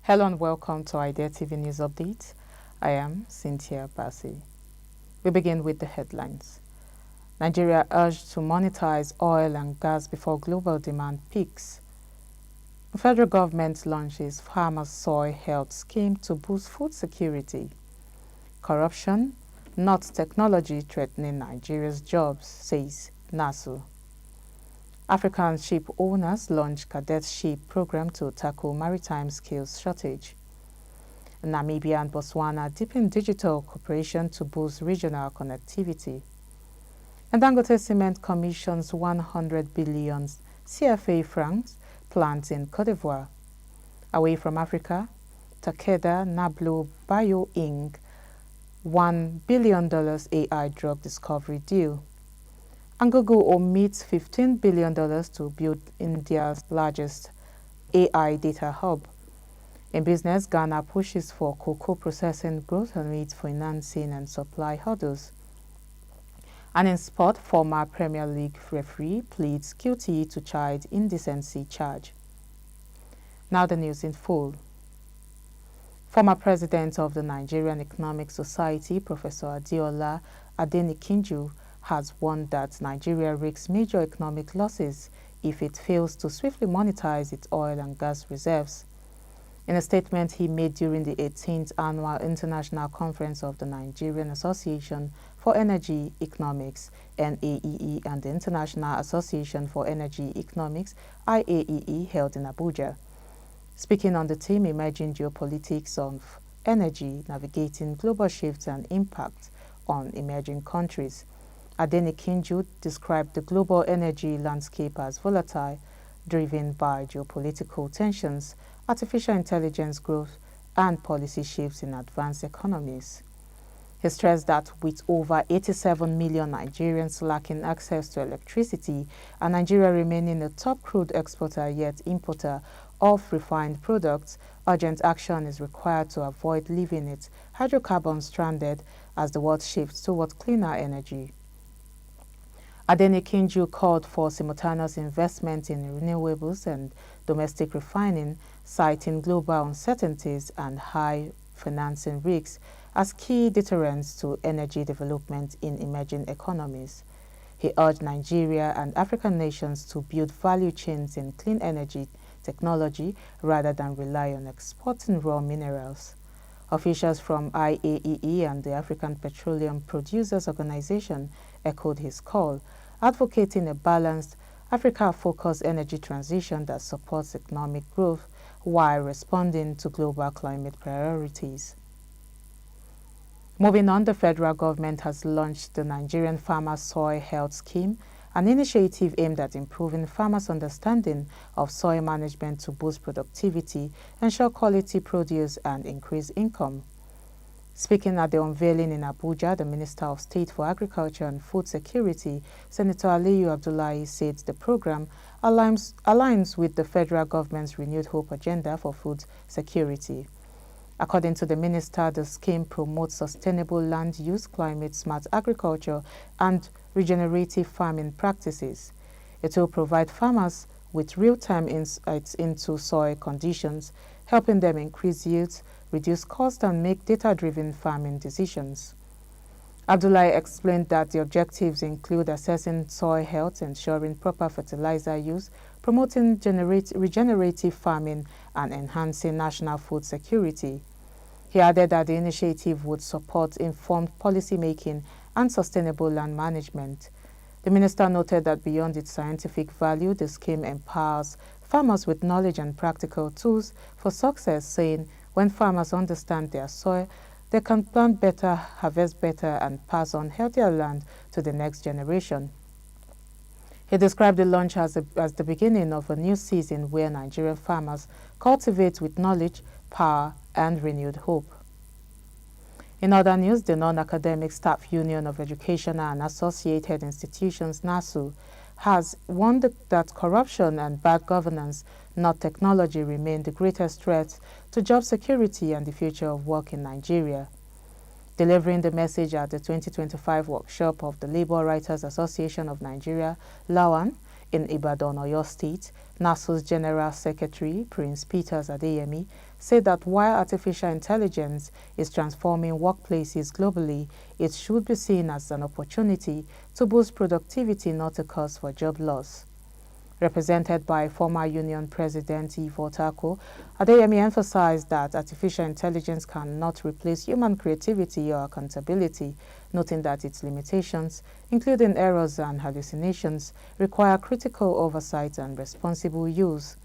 Hello and welcome to IDEA TV News Update. I am Cynthia Bassi. We begin with the headlines. Nigeria urged to monetize oil and gas before global demand peaks. The federal government launches Farmers' Soil Health Scheme to boost food security. Corruption, not technology threatening Nigeria's jobs, says NASU. African ship owners launch CADETSHIP program to tackle maritime skills shortage. Namibia and Botswana deepen digital cooperation to boost regional connectivity. And Dangote Cement commissions 100 billion CFA francs plants in Côte d'Ivoire. Away from Africa, TAKEDA, NABLA, Bio Inc. $1 billion AI drug discovery deal. And Google omits $15 billion to build India's largest AI data hub. In business, Ghana pushes for cocoa processing growth amid financing and supply hurdles. And in sport, former Premier League referee pleads guilty to child indecency charge. Now the news in full. Former president of the Nigerian Economic Society, Professor Adeola Adenikinju, has warned that Nigeria risks major economic losses if it fails to swiftly monetize its oil and gas reserves. In a statement he made during the 18th Annual International Conference of the Nigerian Association for Energy Economics, NAEE, and the International Association for Energy Economics, IAEE, held in Abuja. Speaking on the theme Emerging Geopolitics of Energy, Navigating Global Shifts and Impact on Emerging Countries, Adenikinju described the global energy landscape as volatile, driven by geopolitical tensions, artificial intelligence growth, and policy shifts in advanced economies. He stressed that with over 87 million Nigerians lacking access to electricity and Nigeria remaining a top crude exporter yet importer of refined products, urgent action is required to avoid leaving its hydrocarbons stranded as the world shifts towards cleaner energy. Adenikinju called for simultaneous investment in renewables and domestic refining, citing global uncertainties and high financing risks as key deterrents to energy development in emerging economies. He urged Nigeria and African nations to build value chains in clean energy technology rather than rely on exporting raw minerals. Officials from IAEE and the African Petroleum Producers Organization echoed his call, advocating a balanced, Africa-focused energy transition that supports economic growth while responding to global climate priorities. Moving on, the federal government has launched the Nigerian Farmers' Soil Health Scheme, an initiative aimed at improving farmers' understanding of soil management to boost productivity, ensure quality produce, and increase income. Speaking at the unveiling in Abuja, the Minister of State for Agriculture and Food Security, Senator Aliyu Abdullahi, said the program aligns with the federal government's renewed hope agenda for food security. According to the minister, the scheme promotes sustainable land use, climate-smart agriculture, and regenerative farming practices. It will provide farmers with real-time insights into soil conditions, helping them increase yields, reduce costs, and make data-driven farming decisions. Abdullahi explained that the objectives include assessing soil health, ensuring proper fertilizer use, promoting regenerative farming, and enhancing national food security. He added that the initiative would support informed policymaking and sustainable land management. The minister noted that beyond its scientific value, the scheme empowers farmers with knowledge and practical tools for success, saying when farmers understand their soil, they can plant better, harvest better, and pass on healthier land to the next generation. He described the launch as the beginning of a new season where Nigerian farmers cultivate with knowledge, power, and renewed hope. In other news, the Non-Academic Staff Union of Educational and Associated Institutions, NASU, has warned that corruption and bad governance, not technology, remain the greatest threats to job security and the future of work in Nigeria. Delivering the message at the 2025 workshop of the Labour Writers Association of Nigeria, Lawan, In Ibadan, Oyo State, NASU's General Secretary, Prince Peters Adeyemi, said that while artificial intelligence is transforming workplaces globally, it should be seen as an opportunity to boost productivity, not a cause for job loss. Represented by former Union President Ivo Tako, Adeyemi emphasized that artificial intelligence cannot replace human creativity or accountability, noting that its limitations, including errors and hallucinations, require critical oversight and responsible use.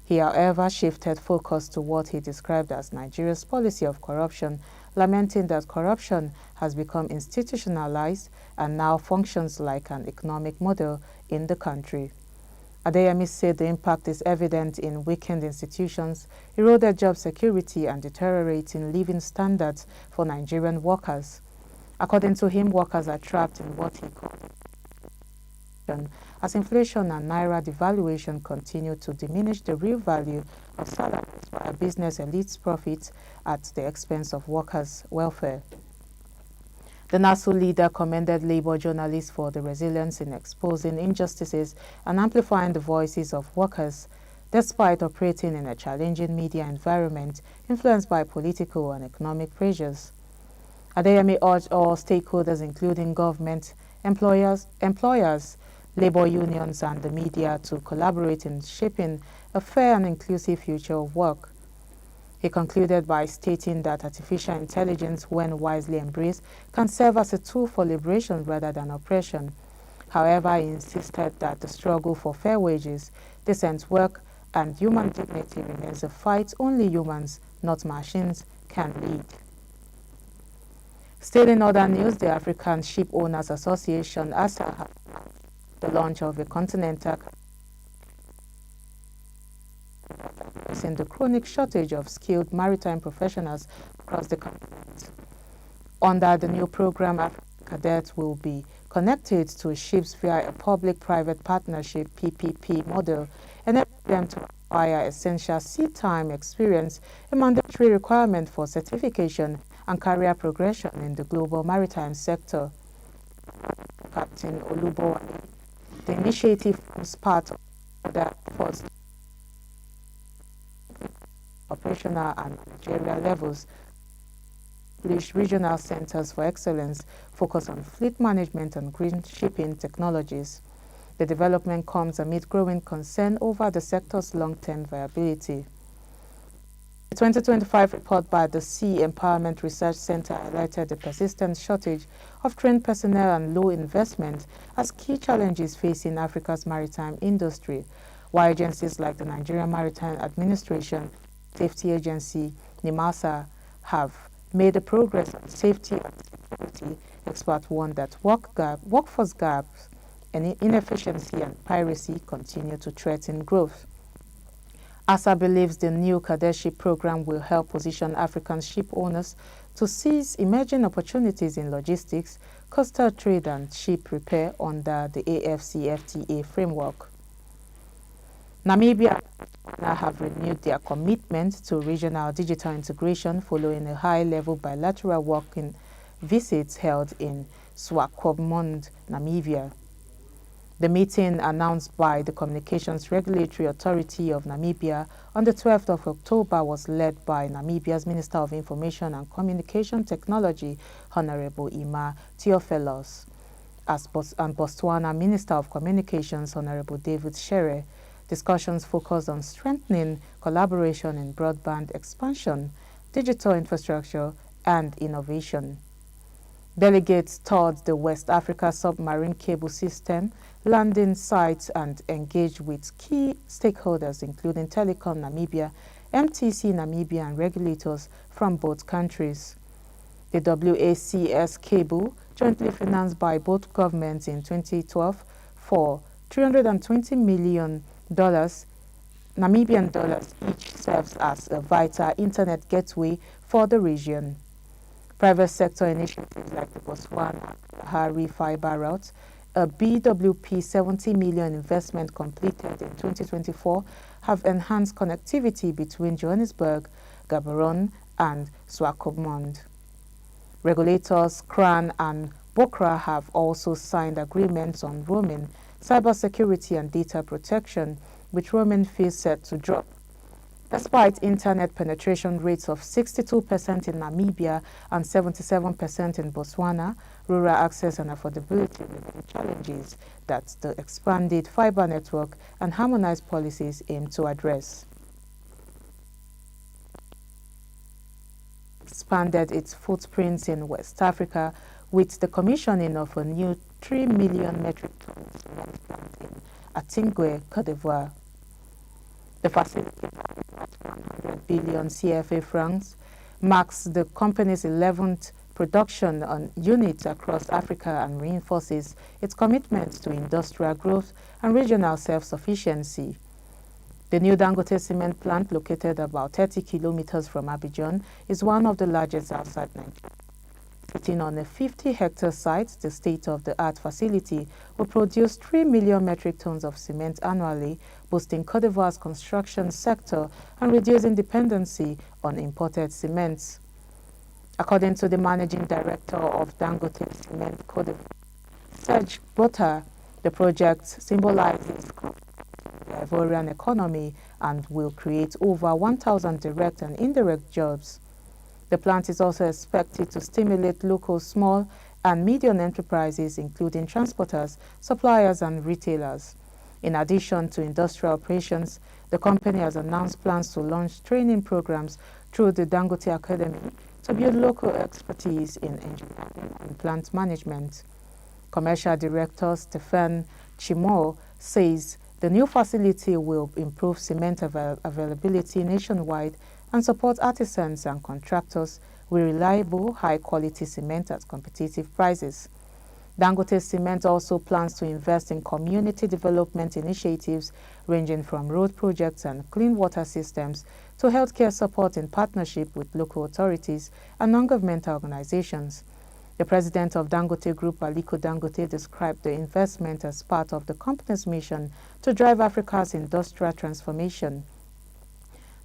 He, however, shifted focus to what he described as Nigeria's policy of corruption, lamenting that corruption has become institutionalized and now functions like an economic model in the country. Adeyemi said the impact is evident in weakened institutions, eroded job security, and deteriorating living standards for Nigerian workers. According to him, workers are trapped in what he called as inflation and naira devaluation continue to diminish the real value of salaries while business elites profit at the expense of workers' welfare. The NASU leader commended labor journalists for the resilience in exposing injustices and amplifying the voices of workers, despite operating in a challenging media environment influenced by political and economic pressures. Adeyemi urged all stakeholders, including government, employers, labor unions, and the media, to collaborate in shaping a fair and inclusive future of work. He concluded by stating that artificial intelligence, when wisely embraced, can serve as a tool for liberation rather than oppression. However, he insisted that the struggle for fair wages, decent work, and human dignity remains a fight only humans, not machines, can lead. Still in other news, the African Shipowners Association, ASA, has the launch of a continental addressing the chronic shortage of skilled maritime professionals across the continent. Under the new program, African cadets will be connected to ships via a public-private partnership (PPP) model, enabling them to acquire essential sea time experience, a mandatory requirement for certification and career progression in the global maritime sector. Captain Olubowale, the initiative forms part of the efforts operational and managerial levels, establish regional centers for excellence focused on fleet management and green shipping technologies. The development comes amid growing concern over the sector's long-term viability. The 2025 report by the Sea Empowerment Research Center highlighted the persistent shortage of trained personnel and low investment as key challenges facing Africa's maritime industry, while agencies like the Nigerian Maritime Administration, Safety Agency, NIMASA, have made a progress on safety and security. Experts warn that workforce gaps and inefficiency and piracy continue to threaten growth. ASA believes the new cadetship program will help position African ship owners to seize emerging opportunities in logistics, coastal trade, and ship repair under the AFCFTA framework. Namibia and Botswana have renewed their commitment to regional digital integration following a high-level bilateral working visit held in Swakopmund, Namibia. The meeting, announced by the Communications Regulatory Authority of Namibia on the 12th of October, was led by Namibia's Minister of Information and Communication Technology, Honorable Ima Theophilos, and Botswana Minister of Communications, Honorable David Shere. Discussions focused on strengthening collaboration in broadband expansion, digital infrastructure, and innovation. Delegates toured the West Africa submarine cable system, landing sites, and engaged with key stakeholders including Telecom Namibia, MTC Namibia, and regulators from both countries. The WACS cable, jointly financed by both governments in 2012 for $320 million Namibian dollars each, serves as a vital internet gateway for the region. Private sector initiatives like the Botswana Hari Fiber Route, a BWP 70 million investment completed in 2024, have enhanced connectivity between Johannesburg, Gaborone, and Swakopmund. Regulators CRAN and BOCRA have also signed agreements on roaming, cybersecurity and data protection, with roaming fees set to drop. Despite internet penetration rates of 62% in Namibia and 77% in Botswana, rural access and affordability remain challenges that the expanded fiber network and harmonized policies aim to address. Expanded its footprints in West Africa with the commissioning of a new 3 million metric ton cement plant in Atingwe, Côte d'Ivoire. The facility, at 100 billion CFA francs, marks the company's 11th production unit across Africa and reinforces its commitment to industrial growth and regional self-sufficiency. The new Dangote cement plant, located about 30 kilometers from Abidjan, is one of the largest outside Nigeria. Sitting on a 50-hectare site, the state-of-the-art facility will produce 3 million metric tons of cement annually, boosting Côte d'Ivoire's construction sector and reducing dependency on imported cements. According to the managing director of Dangote Cement Côte d'Ivoire, Serge Botta, the project symbolizes the Ivorian economy and will create over 1,000 direct and indirect jobs. The plant is also expected to stimulate local small and medium enterprises, including transporters, suppliers, and retailers. In addition to industrial operations, the company has announced plans to launch training programs through the Dangote Academy to build local expertise in engineering and plant management. Commercial Director Stephen Chimo says the new facility will improve cement availability nationwide and support artisans and contractors with reliable, high-quality cement at competitive prices. Dangote Cement also plans to invest in community development initiatives ranging from road projects and clean water systems to healthcare support in partnership with local authorities and non-governmental organizations. The president of Dangote Group, Aliko Dangote, described the investment as part of the company's mission to drive Africa's industrial transformation.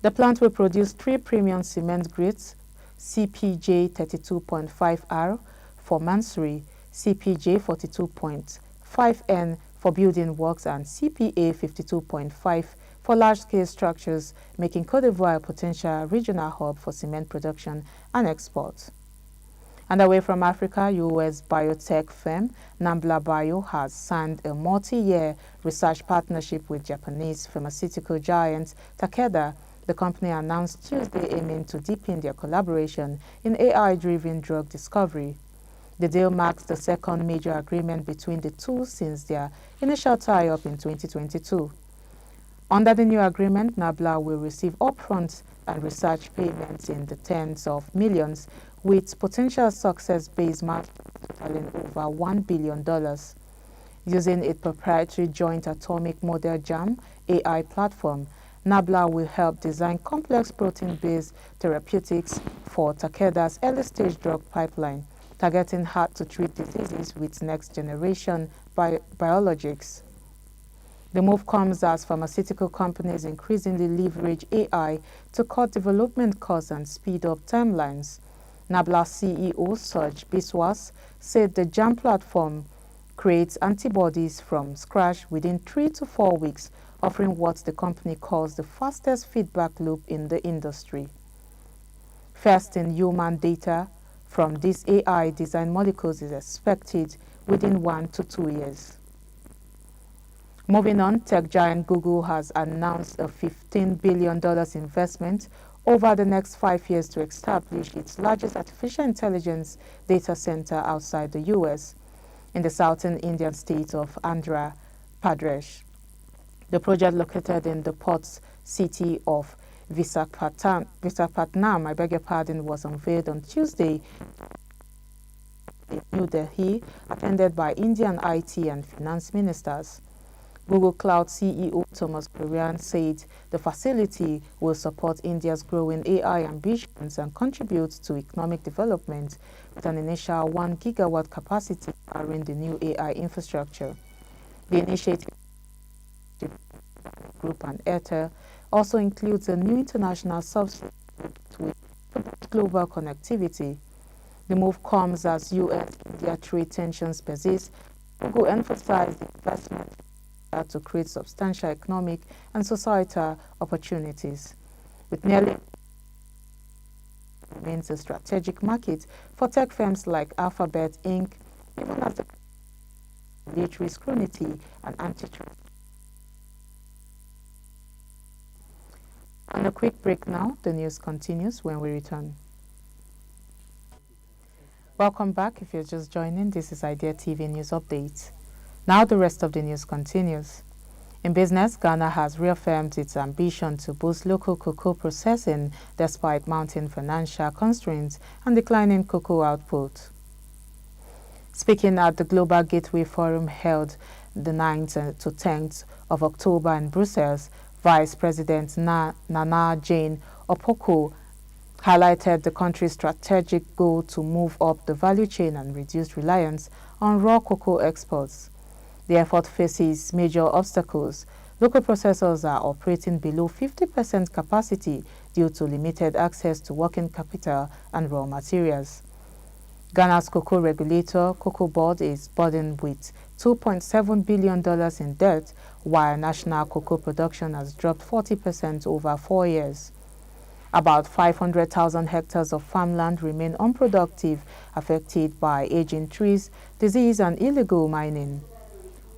The plant will produce 3 premium cement grades, CPJ 32.5R for Mansuri, CPJ 42.5N for building works, and CPA 52.5 for large-scale structures, making Côte d'Ivoire a potential regional hub for cement production and export. And away from Africa, U.S. biotech firm NABLA Bio has signed a multi-year research partnership with Japanese pharmaceutical giant TAKEDA. The company announced Tuesday aiming to deepen their collaboration in AI-driven drug discovery. The deal marks the second major agreement between the two since their initial tie-up in 2022. Under the new agreement, NABLA will receive upfront and research payments in the tens of millions, with potential success-based milestones totaling over $1 billion. Using its proprietary Joint Atomic Model JAM AI platform, NABLA will help design complex protein-based therapeutics for Takeda's early-stage drug pipeline, targeting hard-to-treat diseases with next-generation biologics. The move comes as pharmaceutical companies increasingly leverage AI to cut development costs and speed up timelines. NABLA CEO Serge Biswas said the JAM platform creates antibodies from scratch within 3 to 4 weeks, offering what the company calls the fastest feedback loop in the industry. First in human data from these AI-designed molecules is expected within 1 to 2 years. Moving on, tech giant Google has announced a $15 billion investment over the next 5 years to establish its largest artificial intelligence data center outside the U.S. in the southern Indian state of Andhra Pradesh. The project, located in the port city of Visakhapatnam, was unveiled on Tuesday in New Delhi, attended by Indian IT and finance ministers. Google Cloud CEO Thomas Kurian said the facility will support India's growing AI ambitions and contribute to economic development with an initial 1 gigawatt capacity powering the new AI infrastructure. The initiative Group and Airtel also includes a new international subsidy to global connectivity. The move comes as U.S.-India trade tensions persist. Google emphasized investment to create substantial economic and societal opportunities. With nearly remains a strategic market for tech firms like Alphabet Inc., even as the regulatory scrutiny and antitrust. On a quick break now, the news continues when we return. Welcome back. If you're just joining, this is Idea TV News Update. Now the rest of the news continues. In business, Ghana has reaffirmed its ambition to boost local cocoa processing despite mounting financial constraints and declining cocoa output. Speaking at the Global Gateway Forum held the 9th to 10th of October in Brussels, Vice President Nana Jane Opoko highlighted the country's strategic goal to move up the value chain and reduce reliance on raw cocoa exports. The effort faces major obstacles. Local processors are operating below 50% capacity due to limited access to working capital and raw materials. Ghana's cocoa regulator, Cocoa Board, is burdened with $2.7 billion in debt, while national cocoa production has dropped 40% over 4 years. About 500,000 hectares of farmland remain unproductive, affected by aging trees, disease, and illegal mining.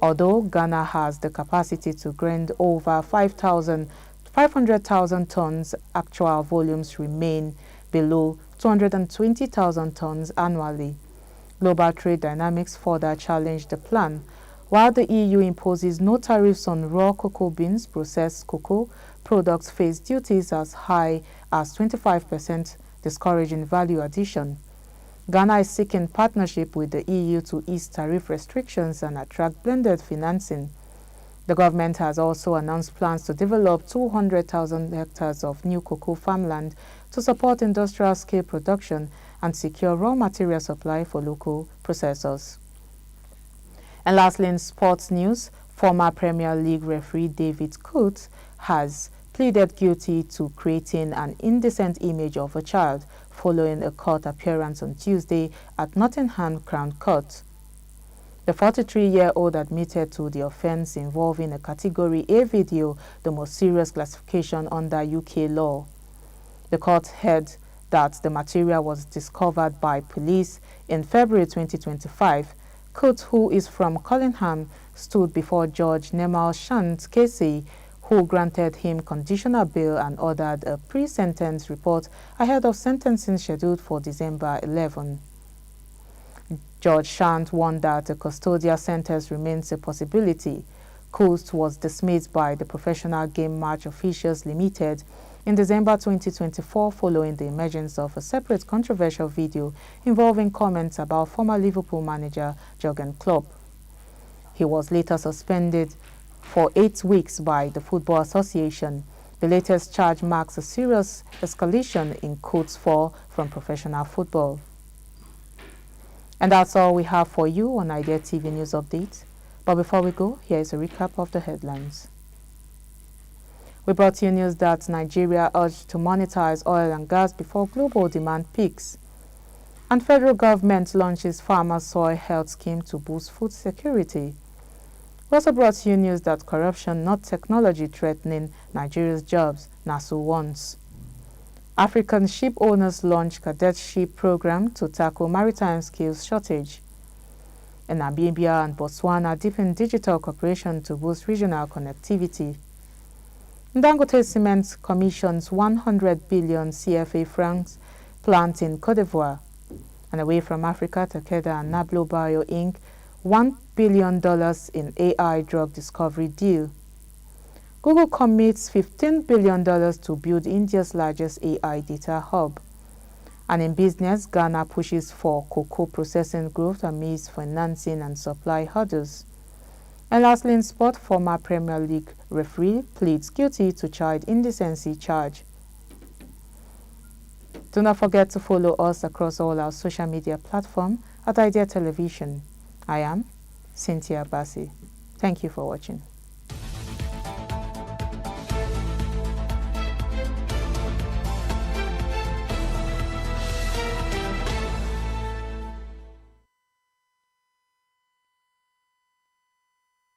Although Ghana has the capacity to grind over 500,000 tons, actual volumes remain below 220,000 tons annually. Global trade dynamics further challenge the plan. While the EU imposes no tariffs on raw cocoa beans, processed cocoa products face duties as high as 25%, discouraging value addition. Ghana is seeking partnership with the EU to ease tariff restrictions and attract blended financing. The government has also announced plans to develop 200,000 hectares of new cocoa farmland to support industrial-scale production and secure raw material supply for local processors. And lastly, in sports news, former Premier League referee David Coates has pleaded guilty to creating an indecent image of a child following a court appearance on Tuesday at Nottingham Crown Court. The 43-year-old admitted to the offence involving a Category A video, the most serious classification under UK law. The court held that the material was discovered by police in February 2025. Coates, who is from Collingham, stood before Judge Nemal Shant Casey, who granted him conditional bail and ordered a pre-sentence report ahead of sentencing scheduled for December 11. Judge Shant warned that a custodial sentence remains a possibility. Coates was dismissed by the Professional Game Match Officials Limited in December 2024 following the emergence of a separate controversial video involving comments about former Liverpool manager Jurgen Klopp. He was later suspended for 8 weeks by the Football Association. The latest charge marks a serious escalation in Coates' fall from professional football. And that's all we have for you on Idea TV News Update. But before we go, here is a recap of the headlines. We brought you news that Nigeria urged to monetize oil and gas before global demand peaks. And federal government launches farmer soil health scheme to boost food security. We also brought you news that corruption, not technology, threatening Nigeria's jobs, NASU warns. African ship owners launch CADETSHIP program to tackle maritime skills shortage. In Namibia and Botswana deepen digital cooperation to boost regional connectivity. Dangote Cement commissions 100 billion CFA francs plant in Côte d'Ivoire. And away from Africa, TAKEDA and NABLA Bio Inc. $1 billion in AI drug discovery deal. Google commits $15 billion to build India's largest AI data hub. And in business, Ghana pushes for cocoa processing growth amidst financing and supply hurdles. And lastly, in sport, former Premier League referee pleads guilty to child indecency charge. Do not forget to follow us across all our social media platforms at Idea Television. I am Cynthia Bassi. Thank you for watching.